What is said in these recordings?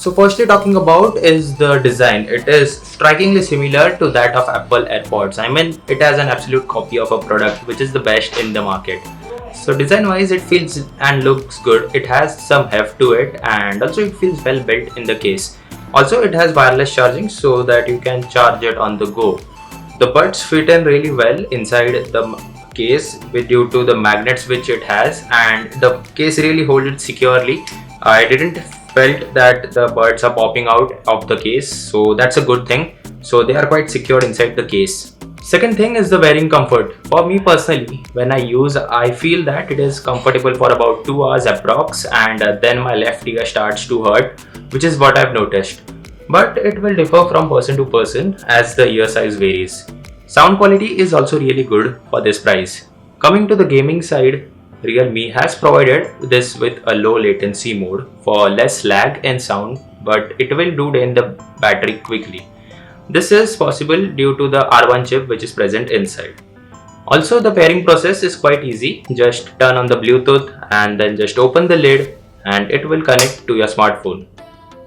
So firstly, talking about is the design. It is strikingly similar to that of Apple AirPods. I mean, it has an absolute copy of a product which is the best in the market. So design wise, it feels and looks good. It has some heft to it, and also it feels well built in the case. Also, it has wireless charging so that you can charge it on the go. The buds fit in really well inside the case due to the magnets which it has, and the case really holds it securely. I didn't felt that the buds are popping out of the case, so that's a good thing. So they are quite secured inside the case. Second thing is the wearing comfort. For me personally, when I feel that it is comfortable for about 2 hours approx, and then my left ear starts to hurt, which is what I've noticed. But it will differ from person to person as the ear size varies. Sound quality is also really good for this price. Coming to the gaming side, Realme has provided this with a low latency mode for less lag in sound, but it will do drain the battery quickly. This is possible due to the R1 chip which is present inside. Also, the pairing process is quite easy. Just turn on the Bluetooth and then just open the lid and it will connect to your smartphone.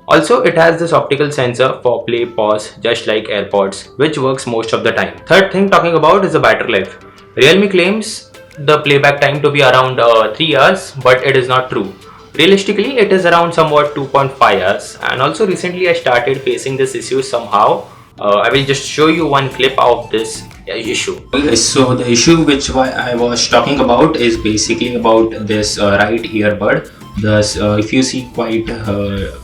Also, it has this optical sensor for play pause just like AirPods, which works most of the time. Third thing talking about is the battery life. Realme claims the playback time to be around 3 hours, but it is not true. Realistically, it is around somewhat 2.5 hours, and also recently I started facing this issue somehow. I will just show you one clip of this issue. So the issue which I was talking about is basically about this right earbud. Thus, if you see quite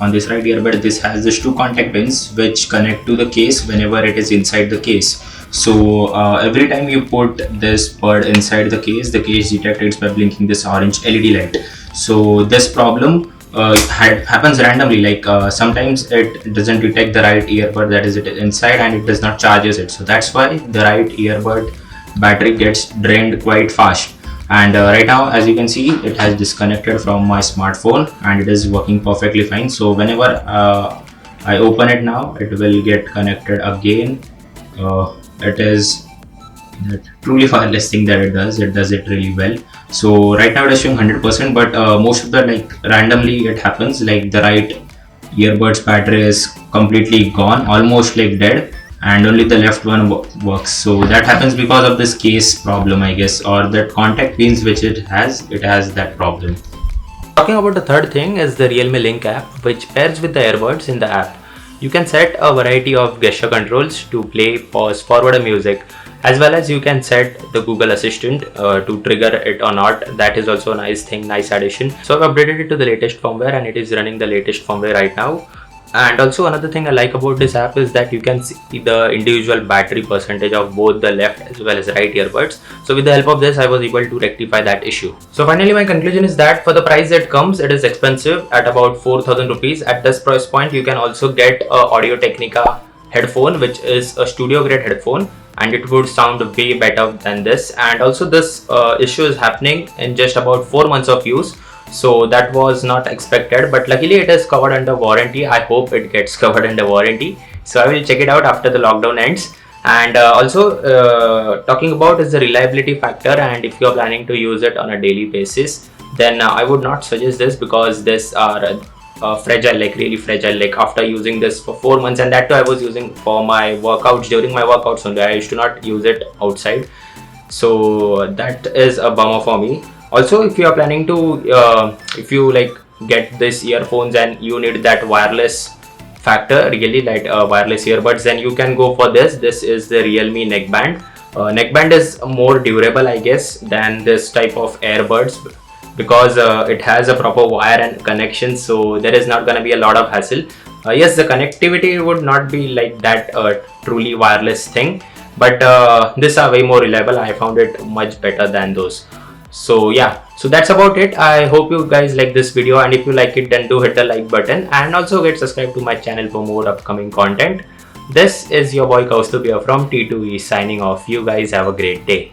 on this right earbud, this has these two contact pins which connect to the case whenever it is inside the case. So every time you put this bud inside the case detects by blinking this orange LED light. So this problem happens randomly, like sometimes it doesn't detect the right earbud that is inside and it does not charges it. So that's why the right earbud battery gets drained quite fast. And right now, as you can see, it has disconnected from my smartphone and it is working perfectly fine. So whenever I open it now, it will get connected again. It is the truly wireless thing that it does it really well. So right now it is showing 100%, but most of the randomly it happens, like the right earbuds battery is completely gone, almost like dead, and only the left one works. So that happens because of this case problem, I guess, or that contact pins which it has that problem. Talking about the third thing is the Realme Link app, which pairs with the earbuds in the app. You can set a variety of gesture controls to play, pause, forward a music, as well as you can set the Google Assistant to trigger it or not. That is also a nice thing, nice addition. So I've updated it to the latest firmware and it is running the latest firmware right now. And also another thing I like about this app is that you can see the individual battery percentage of both the left as well as right earbuds. So with the help of this, I was able to rectify that issue. So finally, my conclusion is that for the price it comes, it is expensive at about 4,000 rupees. At this price point, you can also get a Audio Technica headphone, which is a studio grade headphone, and it would sound way better than this. And also this issue is happening in just about 4 months of use. So that was not expected, but luckily it is covered under warranty. I hope it gets covered under warranty. So I will check it out after the lockdown ends. And also talking about is the reliability factor, and if you are planning to use it on a daily basis, then I would not suggest this, because this are fragile, like really fragile. Like after using this for 4 months, and that too I was using for my workouts, during my workouts only. I used to not use it outside. So that is a bummer for me. Also, if you are planning to if you get this earphones and you need that wireless factor, really like wireless earbuds, then you can go for this. This is the Realme neckband. Neckband is more durable, I guess, than this type of earbuds, because it has a proper wire and connection, so there is not going to be a lot of hassle. Yes, the connectivity would not be like that truly wireless thing, but these are way more reliable. I found it much better than those. So yeah, so that's about it. I hope you guys like this video, and if you like it, then do hit the like button and also get subscribed to my channel for more upcoming content. This is your boy Kaustubh from T2E signing off. You guys have a great day.